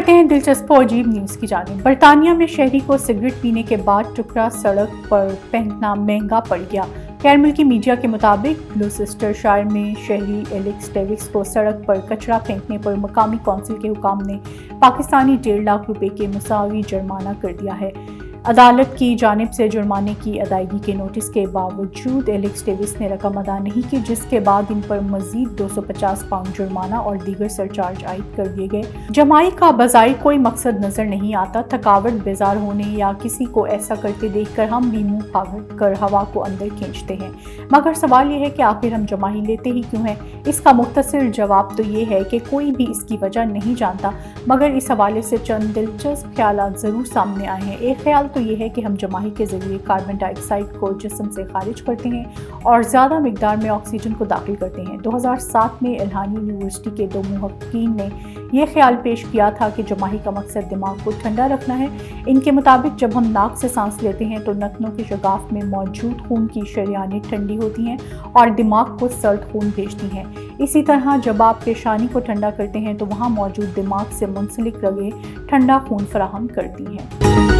بڑھتے ہیں دلچسپ اور عجیب نیوز کی جانب۔ برطانیہ میں شہری کو سگریٹ پینے کے بعد ٹکڑا سڑک پر پھینکنا مہنگا پڑ گیا۔ غیر ملکی میڈیا کے مطابق گلوسسٹر شائر میں شہری ایلیکس ڈیوکس کو سڑک پر کچرا پھینکنے پر مقامی کونسل کے حکام نے پاکستانی 1.5 لاکھ روپے کے مساوی جرمانہ کر دیا ہے۔ عدالت کی جانب سے جرمانے کی ادائیگی کے نوٹس کے باوجود ایلیکس ڈیوکس نے رقم ادا نہیں کی، جس کے بعد ان پر مزید 250 پاؤنڈ جرمانہ اور دیگر سرچارج عائد کر دیے گئے۔ جمائی کا بظاہر کوئی مقصد نظر نہیں آتا، تھکاوٹ، بیزار ہونے یا کسی کو ایسا کرتے دیکھ کر ہم بھی منہ پھاڑ کر ہوا کو اندر کھینچتے ہیں، مگر سوال یہ ہے کہ آخر ہم جمائی لیتے ہی کیوں ہیں؟ اس کا مختصر جواب تو یہ ہے کہ کوئی بھی اس کی وجہ نہیں جانتا، مگر اس حوالے سے چند دلچسپ خیالات ضرور سامنے آئے ہیں۔ ایک خیال تو یہ ہے کہ ہم جمائی کے ذریعے کاربن ڈائی آکسائڈ کو جسم سے خارج کرتے ہیں اور زیادہ مقدار میں آکسیجن کو داخل کرتے ہیں۔ 2007 میں الہانی یونیورسٹی کے 2 محققین نے یہ خیال پیش کیا تھا کہ جمائی کا مقصد دماغ کو ٹھنڈا رکھنا ہے۔ ان کے مطابق جب ہم ناک سے سانس لیتے ہیں تو نتنوں کے شگاف میں موجود خون کی شریانیں ٹھنڈی ہوتی ہیں اور دماغ کو سرد خون بھیجتی ہیں۔ اسی طرح جب آپ پیشانی کو ٹھنڈا کرتے ہیں تو وہاں موجود دماغ سے منسلک رگیں ٹھنڈا خون فراہم کرتی ہیں۔